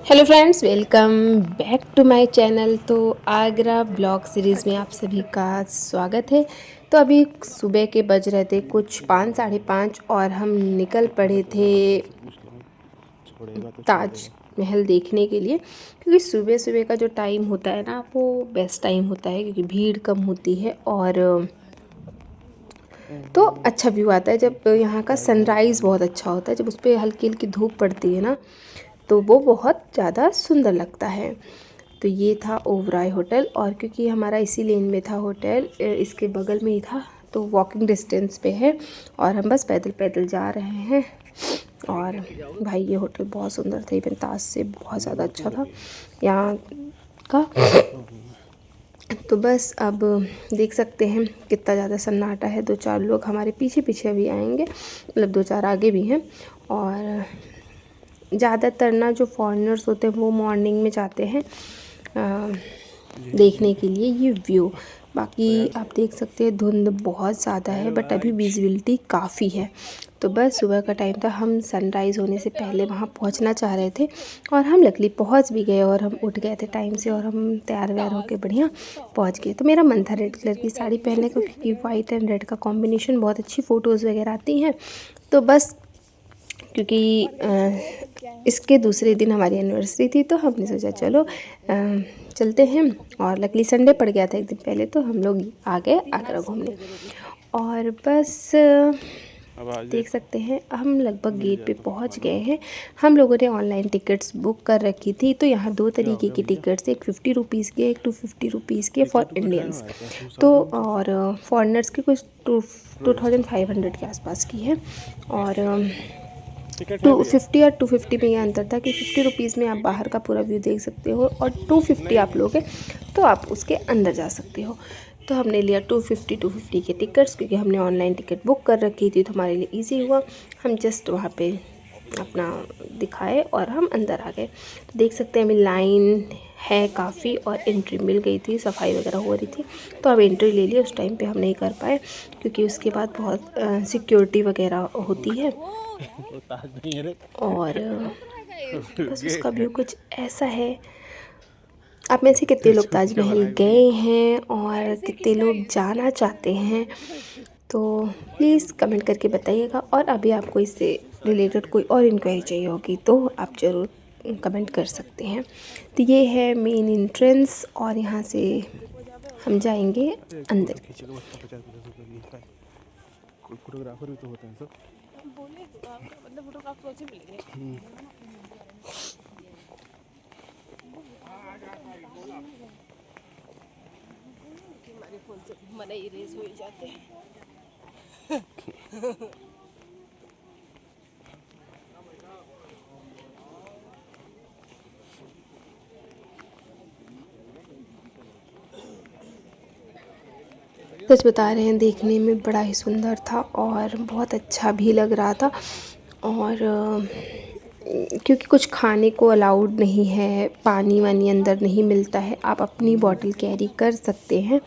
Hello friends, welcome back to my channel. तो Agra blog series में आप सभी का स्वागत है। तो अभी सुबह के बज रहे थे कुछ 5 साढ़े 5 और हम निकल पड़े थे ताज महल देखने के लिए, क्योंकि सुबह सुबह का जो टाइम होता है ना वो बेस्ट टाइम होता है, क्योंकि भीड़ कम होती है और तो अच्छा व्यू आता है। जब यहाँ का सनराइज़ बहुत अच्छा होता है, जब उस पर हल्की हल्की धूप पड़ती है ना तो वो बहुत ज़्यादा सुंदर लगता है। तो ये था ओबराय होटल, और क्योंकि हमारा इसी लेन में था होटल, इसके बगल में ही था, तो वॉकिंग डिस्टेंस पे है और हम बस पैदल पैदल जा रहे हैं। और भाई ये होटल बहुत सुंदर था, इवन ताज से बहुत ज़्यादा अच्छा था यहाँ का। तो बस अब देख सकते हैं कितना ज़्यादा सन्नाटा है। 2-4 लोग हमारे पीछे पीछे अभी आएंगे, मतलब 2-4 आगे भी हैं। और ज़्यादातर ना जो फॉरेनर्स होते हैं वो मॉर्निंग में जाते हैं देखने के लिए ये व्यू। बाकी आप देख सकते हैं धुंध बहुत ज़्यादा है, बट अभी विजिबिलिटी काफ़ी है। तो बस सुबह का टाइम था, हम सनराइज़ होने से पहले वहाँ पहुँचना चाह रहे थे और हम लकीली पहुँच भी गए। और हम उठ गए थे टाइम से और हम तैयार व्यार होकर बढ़िया पहुँच गए। तो मेरा मन था रेड कलर की साड़ी पहनने को, क्योंकि वाइट एंड रेड का कॉम्बिनेशन बहुत अच्छी फ़ोटोज़ वगैरह आती हैं। तो बस क्योंकि इसके दूसरे दिन हमारी एनिवर्सरी थी, तो हमने सोचा चलो चलते हैं। और लकीली संडे पड़ गया था एक दिन पहले, तो हम लोग आ गए आगरा घूमने। और बस देख सकते हैं हम लगभग गेट पे पहुंच गए हैं। हम लोगों ने ऑनलाइन टिकट्स बुक कर रखी थी। तो यहाँ 2 तरीके की टिकट्स, एक 50 रुपीज़ के, एक 250 रुपीज़ के फॉर इंडियंस। तो और फॉरेनर्स के कुछ 2500 के आसपास की है। और 250 और 250 में ये अंतर था कि 50 रुपीज़ में आप बाहर का पूरा व्यू देख सकते हो, और 250 आप लोगे तो आप उसके अंदर जा सकते हो। तो हमने लिया 250 के टिकट्स, क्योंकि हमने ऑनलाइन टिकट बुक कर रखी थी, तो हमारे लिए इजी हुआ। हम जस्ट वहाँ पे अपना दिखाए और हम अंदर आ गए। तो देख सकते हैं अभी लाइन है काफ़ी, और एंट्री मिल गई थी, सफाई वगैरह हो रही थी, तो अब एंट्री ले ली। उस टाइम पे हम नहीं कर पाए, क्योंकि उसके बाद बहुत सिक्योरिटी वगैरह होती है। और बस उसका व्यू कुछ ऐसा है। आप में से कितने लोग ताजमहल गए हैं और कितने लोग जाना चाहते हैं, तो प्लीज़ कमेंट करके बताइएगा। और अभी आपको इससे रिलेटेड कोई और इंक्वायरी चाहिए होगी तो आप ज़रूर कमेंट कर सकते हैं। तो ये है मेन एंट्रेंस, और यहाँ से हम जाएंगे अंदर। फोटोग्राफर भी तो होते हैं सब। बोले मतलब फोटोग्राफ तो अच्छे मिलेंगे। हमारे फोन से मना इरेज हो ही जाते हैं। सच बता रहे हैं, देखने में बड़ा ही सुंदर था और बहुत अच्छा भी लग रहा था। और क्योंकि कुछ खाने को अलाउड नहीं है, पानी वानी अंदर नहीं मिलता है, आप अपनी बॉटल कैरी कर सकते हैं,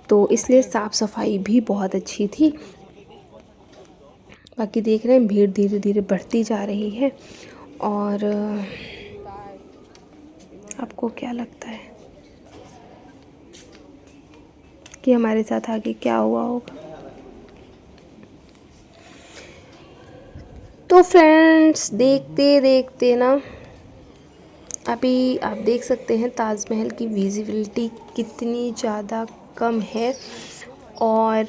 तो इसलिए साफ़ सफाई भी बहुत अच्छी थी। बाकी देख रहे हैं भीड़ धीरे धीरे बढ़ती जा रही है। और आपको क्या लगता है कि हमारे साथ आगे क्या हुआ होगा? तो फ्रेंड्स, देखते देखते ना अभी आप देख सकते हैं ताजमहल की विजिबिलिटी कितनी ज़्यादा कम है। और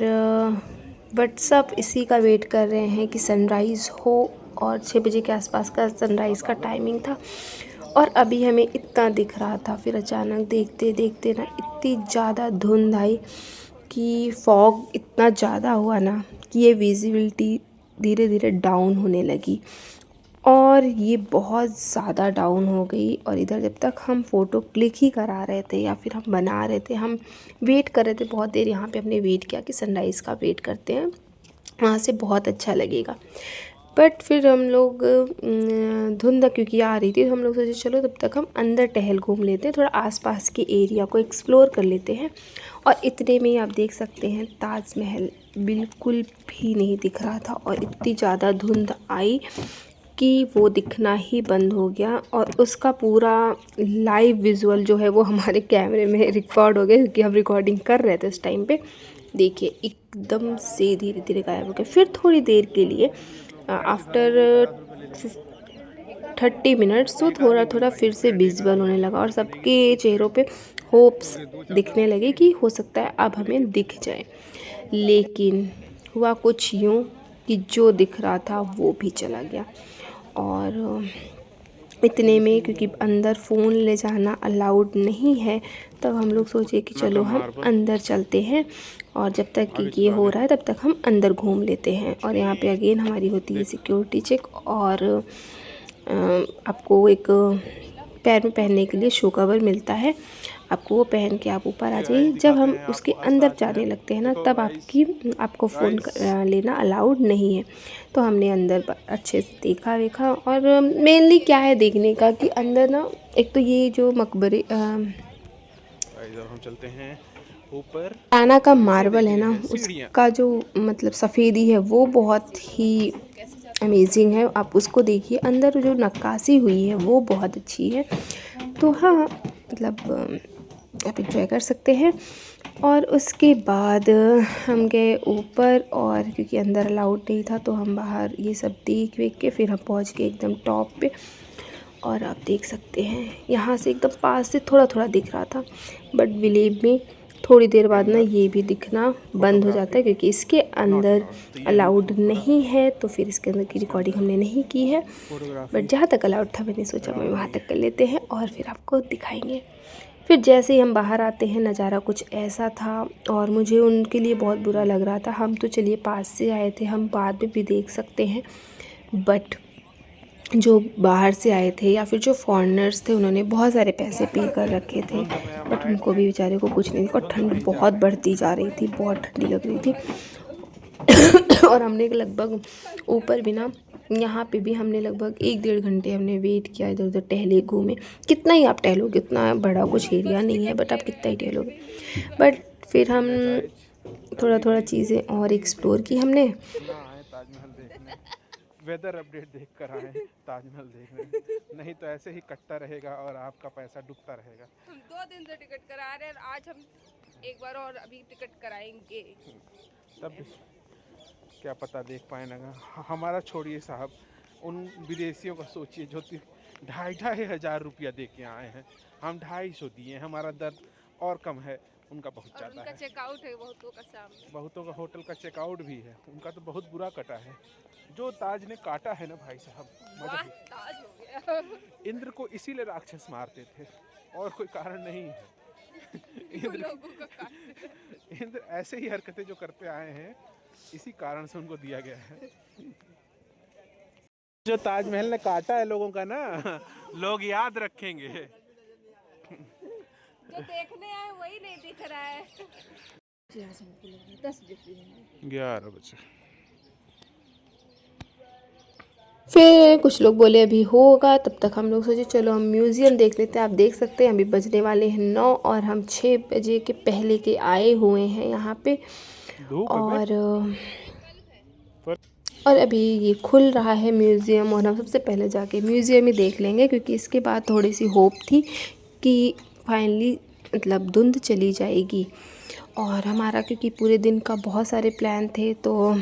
बट सब इसी का वेट कर रहे हैं कि सनराइज़ हो, और 6 बजे के आसपास का सनराइज़ का टाइमिंग था। और अभी हमें इतना दिख रहा था, फिर अचानक देखते देखते ना इतनी ज़्यादा धुंध आई कि फॉग इतना ज़्यादा हुआ ना कि ये विजिबिलिटी धीरे धीरे डाउन होने लगी, और ये बहुत ज़्यादा डाउन हो गई। और इधर जब तक हम फ़ोटो क्लिक ही करा रहे थे या फिर हम बना रहे थे, हम वेट कर रहे थे बहुत देर। यहाँ पे हमने वेट किया कि सनराइज़ का वेट करते हैं, वहाँ से बहुत अच्छा लगेगा। बट फिर हम लोग धुंध क्योंकि आ रही थी, तो हम लोग सोचे चलो तब तक हम अंदर टहल घूम लेते हैं, थोड़ा आसपास के एरिया को एक्सप्लोर कर लेते हैं। और इतने में ही आप देख सकते हैं ताजमहल बिल्कुल भी नहीं दिख रहा था, और इतनी ज़्यादा धुंध आई कि वो दिखना ही बंद हो गया और उसका पूरा लाइव विजुअल जो है वो हमारे कैमरे में रिकॉर्ड हो गया, क्योंकि हम रिकॉर्डिंग कर रहे थे उस टाइम पे। देखिए एकदम से धीरे धीरे गायब हो गया। फिर थोड़ी देर के लिए आफ्टर 30 मिनट्स तो थोड़ा थोड़ा फिर से विजुअल होने लगा और सबके चेहरों पे होप्स दिखने लगे कि हो सकता है अब हमें दिख जाए। लेकिन हुआ कुछ यूँ कि जो दिख रहा था वो भी चला गया। और इतने में, क्योंकि अंदर फ़ोन ले जाना अलाउड नहीं है, तब हम लोग सोचे कि चलो हम अंदर चलते हैं और जब तक कि ये हो रहा है तब तक हम अंदर घूम लेते हैं। और यहाँ पे अगेन हमारी होती है सिक्योरिटी चेक और आपको एक पैर में पहनने के लिए शू कवर मिलता है, आपको वो पहन के आप ऊपर आ जाइए। जब हम उसके अंदर जाने लगते हैं ना, तब आपको फ़ोन लेना अलाउड नहीं है। तो हमने अंदर अच्छे से देखा और मेनली क्या है देखने का कि अंदर ना, एक तो ये जो मकबरे हम चलते हैं ऊपर, आना का मार्बल है ना, उसका जो मतलब सफ़ेदी है वो बहुत ही अमेजिंग है। आप उसको देखिए, अंदर जो नक्काशी हुई है वो बहुत अच्छी है। तो हाँ, मतलब आप इंजॉय कर सकते हैं। और उसके बाद हम गए ऊपर, और क्योंकि अंदर अलाउड नहीं था तो हम बाहर ये सब देख के फिर हम पहुंच गए एकदम टॉप पे। और आप देख सकते हैं यहाँ से एकदम पास से थोड़ा थोड़ा दिख रहा था, बट बिलीव में थोड़ी देर बाद ना ये भी दिखना बंद हो जाता है, क्योंकि इसके अंदर अलाउड नहीं है। तो फिर इसके अंदर की रिकॉर्डिंग हमने नहीं की है, बट जहाँ तक अलाउड था मैंने सोचा मैं वहाँ तक कर लेते हैं और फिर आपको दिखाएंगे। फिर जैसे ही हम बाहर आते हैं नज़ारा कुछ ऐसा था और मुझे उनके लिए बहुत बुरा लग रहा था। हम तो चलिए पास से आए थे, हम बाद में भी देख सकते हैं, बट जो बाहर से आए थे या फिर जो फॉरेनर्स थे उन्होंने बहुत सारे पैसे पे कर रखे थे, बट उनको भी बेचारे को कुछ नहीं था। ठंड बहुत बढ़ती जा रही थी, बहुत ठंडी लग रही थी। और हमने लगभग ऊपर भी ना, यहाँ पे भी हमने लगभग 1-1.5 घंटे हमने वेट किया, इधर उधर टहले घूमे। कितना ही आप टहलोगे, इतना बड़ा कुछ एरिया नहीं है, बट आप कितना ही टहलोगे। बट फिर हम थोड़ा थोड़ा चीज़ें और एक्सप्लोर की हमने। वेदर अपडेट देख कर आए ताजमहल देखने, नहीं तो ऐसे ही कटता रहेगा और आपका पैसा डूबता रहेगा। हम 2 दिन से टिकट करा रहे हैं, आज हम एक बार और अभी टिकट कराएंगे, तब क्या पता देख पाए ना। हमारा छोड़िए साहब, उन विदेशियों का सोचिए जो 2,500 हज़ार रुपया दे के आए हैं, हम 250 दिए। हमारा दर्द और कम है, उनका बहुत ज़्यादा है। चेकआउट है बहुतों का सामने, बहुतों का होटल का चेकआउट भी है, उनका तो बहुत बुरा कटा है। जो ताज ने काटा है ना भाई साहब, ताज हो गया। इंद्र को इसीलिए राक्षस मारते थे और कोई कारण नहीं है। इंद्र ऐसे ही हरकतें जो करते आए हैं, इसी कारण से उनको दिया गया है। जो ताजमहल ने काटा है लोगों का ना, लोग याद रखेंगे। जो देखने आए वही नहीं दिख रहा है। 11 बजे फिर कुछ लोग बोले अभी होगा, तब तक हम लोग सोचे चलो हम म्यूज़ियम देख लेते हैं। आप देख सकते हैं अभी बजने वाले हैं 9 और हम 6 बजे के पहले के आए हुए हैं यहाँ पे। और अभी ये खुल रहा है म्यूज़ियम और हम सबसे पहले जाके म्यूज़ियम ही देख लेंगे, क्योंकि इसके बाद थोड़ी सी होप थी कि फाइनली मतलब धुंध चली जाएगी। और हमारा क्योंकि पूरे दिन का बहुत सारे प्लान थे, तो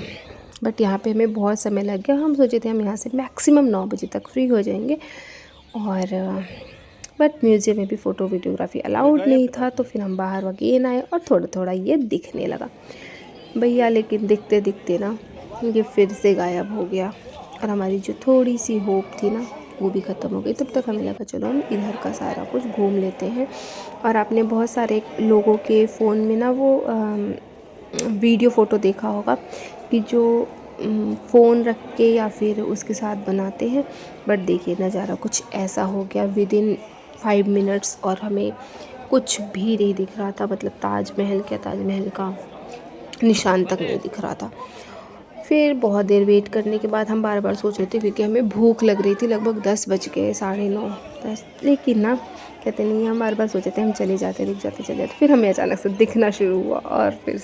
बट यहाँ पे हमें बहुत समय लग गया। हम सोचे थे हम यहाँ से मैक्सिमम 9 बजे तक फ्री हो जाएंगे, और बट म्यूज़ियम में भी फ़ोटो वीडियोग्राफी अलाउड नहीं था। तो फिर हम बाहर अगेन आए और थोड़ा थोड़ा ये दिखने लगा भैया, लेकिन दिखते दिखते ना ये फिर से गायब हो गया और हमारी जो थोड़ी सी होप थी ना वो भी ख़त्म हो गई। तब तक हमें लगा चलो हम इधर का सारा कुछ घूम लेते हैं। और आपने बहुत सारे लोगों के फ़ोन में ना वो वीडियो फ़ोटो देखा होगा कि जो फ़ोन रख के या फिर उसके साथ बनाते हैं, बट देखिए नज़ारा कुछ ऐसा हो गया विदिन 5 मिनट्स और हमें कुछ भी नहीं दिख रहा था। मतलब ताजमहल का निशान तक नहीं दिख रहा था। फिर बहुत देर वेट करने के बाद हम बार बार सोच रहे थे, क्योंकि हमें भूख लग रही थी, लगभग 10 बज गए, 9:30 10, लेकिन ना कहते नहीं, हम बार बार सोचे थे हम चले जाते रुक जाते चले जाते। फिर हमें अचानक से दिखना शुरू हुआ और फिर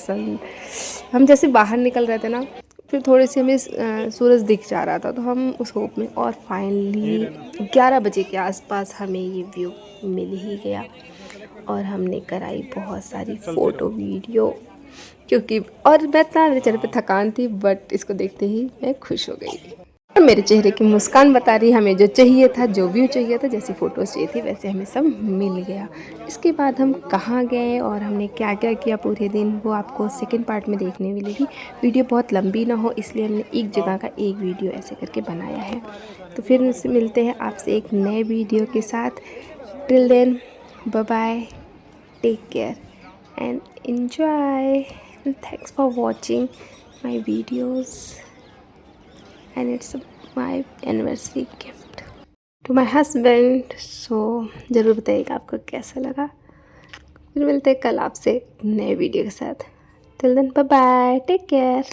हम जैसे बाहर निकल रहे थे ना, फिर थोड़े से हमें सूरज दिख जा रहा था तो हम उस होप में, और फाइनली 11 बजे के आसपास हमें ये व्यू मिल ही गया। और हमने कराई बहुत सारी फ़ोटो वीडियो, क्योंकि और मैं इतना मेरे चेहरे पे थकान थी, बट इसको देखते ही मैं खुश हो गई। और मेरे चेहरे की मुस्कान बता रही हमें जो चाहिए था, जो व्यू चाहिए था, जैसी फ़ोटोज़ चाहिए थी वैसे हमें सब मिल गया। इसके बाद हम कहाँ गए और हमने क्या क्या किया पूरे दिन, वो आपको सेकंड पार्ट में देखने मिलेगी। वीडियो बहुत लंबी ना हो इसलिए हमने एक जगह का एक वीडियो ऐसे करके बनाया है। तो फिर उससे मिलते हैं आपसे एक नए वीडियो के साथ। Till then, bye bye, take care and enjoy, and thanks for watching my videos, and it's my anniversary gift to my husband. So ज़रूर बताइएगा आपको कैसा लगा। फिर मिलते हैं कल आपसे नए वीडियो के साथ। Till then, bye bye, take care.